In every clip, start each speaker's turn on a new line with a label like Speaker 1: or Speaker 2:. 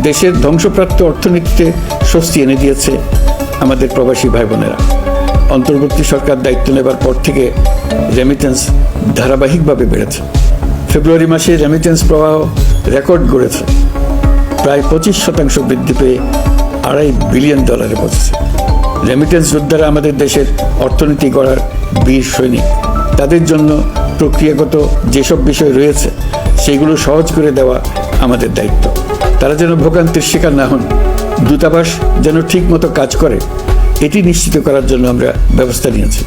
Speaker 1: দেশের ধ্বংসপ্রাপ্ত অর্থনীতিতে স্বস্তি এনে দিয়েছে আমাদের প্রবাসী ভাই বোনেরা। অন্তর্বর্তী সরকার দায়িত্ব নেবার পর থেকে রেমিটেন্স ধারাবাহিকভাবে বেড়েছে। ফেব্রুয়ারি মাসে রেমিটেন্স প্রবাহ রেকর্ড গড়েছে, প্রায় 25% বৃদ্ধি পেয়ে $2.5 বিলিয়ন পৌঁছেছে। রেমিটেন্স যোদ্ধারা আমাদের দেশের অর্থনীতি গড়ার বীর সৈনিক। তাদের জন্য প্রক্রিয়াগত যেসব বিষয় রয়েছে সেগুলো সহজ করে দেওয়া আমাদের দায়িত্ব। তারা যেন ভোগান্তির শিকার না হন, দূতাবাস যেন ঠিক মতো কাজ করে, এটি নিশ্চিত করার জন্য আমরা ব্যবস্থা নিয়েছি।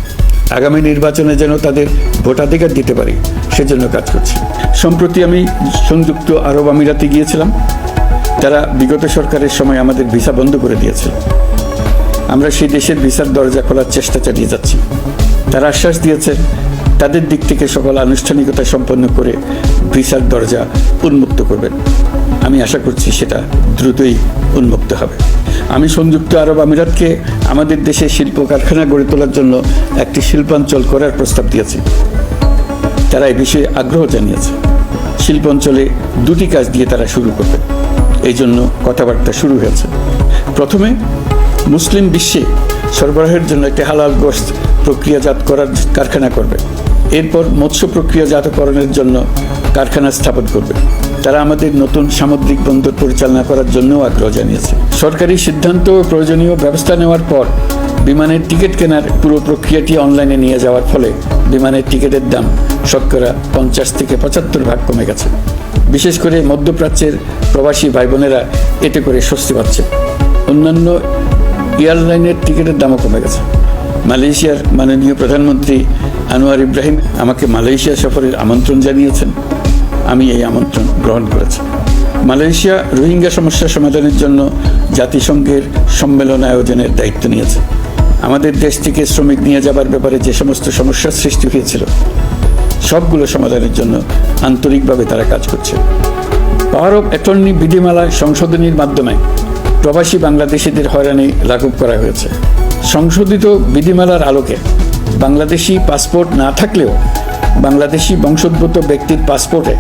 Speaker 1: আগামী নির্বাচনে যেন তাদের ভোটাধিকার দিতে পারি সেজন্য কাজ করছি। সম্প্রতি আমি সংযুক্ত আরব আমিরাতে গিয়েছিলাম। তারা বিগত সরকারের সময় আমাদের ভিসা বন্ধ করে দিয়েছিল। আমরা সেই দেশের ভিসার দরজা খোলার চেষ্টা চালিয়ে যাচ্ছি। তারা আশ্বাস দিয়েছে তাদের দিক থেকে সকল আনুষ্ঠানিকতা সম্পন্ন করে ভিসার দরজা উন্মুক্ত করবেন। আমি আশা করছি সেটা দ্রুতই উন্মুক্ত হবে। আমি সংযুক্ত আরব আমিরাতকে আমাদের দেশে শিল্প কারখানা গড়ে তোলার জন্য একটি শিল্পাঞ্চল করার প্রস্তাব দিয়েছি। তারা এই বিষয়ে আগ্রহ জানিয়েছে। শিল্পাঞ্চলে 2টি কাজ দিয়ে তারা শুরু করবে, এই জন্য কথাবার্তা শুরু হয়েছে। প্রথমে মুসলিম বিশ্বে সরবরাহের জন্য একটি হালাল গোশত প্রক্রিয়াজাত করার কারখানা করবে। এরপর মৎস্য প্রক্রিয়াজাতকরণের জন্য কারখানা স্থাপন করবে। তারা আমাদের নতুন সামুদ্রিক বন্দর পরিচালনা করার জন্যও আগ্রহ জানিয়েছে। সরকারি সিদ্ধান্ত ও প্রয়োজনীয় ব্যবস্থা নেওয়ার পর বিমানের টিকিট কেনার পুরো প্রক্রিয়াটি অনলাইনে নিয়ে যাওয়ার ফলে বিমানের টিকিটের দাম শতকরা 50 থেকে 75% কমে গেছে। বিশেষ করে মধ্যপ্রাচ্যের প্রবাসী ভাই বোনেরা এতে করে স্বস্তি পাচ্ছে। অন্যান্য এয়ারলাইনের টিকিটের দামও কমে গেছে। মালয়েশিয়ার মাননীয় প্রধানমন্ত্রী আনোয়ার ইব্রাহিম আমাকে মালয়েশিয়া সফরের আমন্ত্রণ জানিয়েছেন। আমি এই আমন্ত্রণ গ্রহণ করেছি। মালয়েশিয়া রোহিঙ্গা সমস্যা সমাধানের জন্য জাতিসংঘের সম্মেলন আয়োজনের দায়িত্ব নিয়েছে। আমাদের দেশ থেকে শ্রমিক নিয়ে যাবার ব্যাপারে যে সমস্ত সমস্যার সৃষ্টি হয়েছিল সবগুলো সমাধানের জন্য আন্তরিকভাবে তারা কাজ করছে। পাওয়ার অফ অ্যাটর্নি বিধিমালা সংশোধনীর মাধ্যমে প্রবাসী বাংলাদেশিদের হয়রানি লাঘব করা হয়েছে। সংশোধিত বিধিমালার আলোকে বাংলাদেশি পাসপোর্ট না থাকলেও বাংলাদেশি বংশোদ্ভূত ব্যক্তির পাসপোর্টে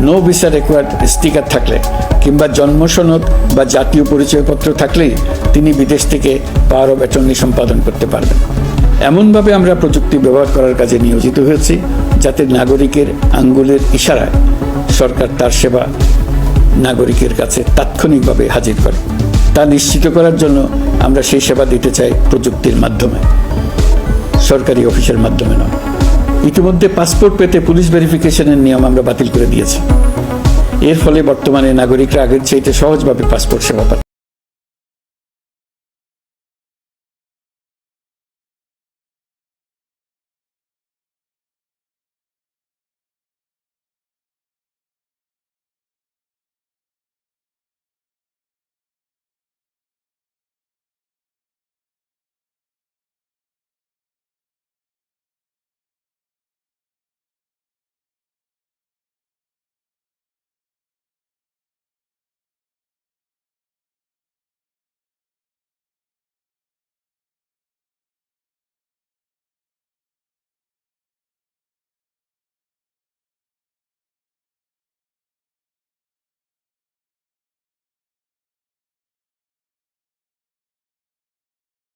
Speaker 1: নো ভিসা রিকোয়ার্ড স্টিকার থাকলে কিংবা জন্ম সনদ বা জাতীয় পরিচয়পত্র থাকলেই তিনি বিদেশ থেকে পাওয়ার অফ অ্যাটর্নি সম্পাদন করতে পারবেন। এমনভাবে আমরা প্রযুক্তি ব্যবহার করার কাজে নিয়োজিত হয়েছি যাতে নাগরিকের আঙ্গুলের ইশারায় সরকার তার সেবা নাগরিকের কাছে তাৎক্ষণিকভাবে হাজির করে। তা নিশ্চিত করার জন্য আমরা সেই সেবা দিতে চাই প্রযুক্তির মাধ্যমে, সরকারি অফিসের মাধ্যমে নয়। ইতিমধ্যে পাসপোর্ট পেতে পুলিশ ভেরিফিকেশনের নিয়ম আমরা বাতিল করে দিয়েছি। এর ফলে বর্তমানে নাগরিকরা আগের চাইতে সহজভাবে পাসপোর্ট সেবা পাচ্ছে।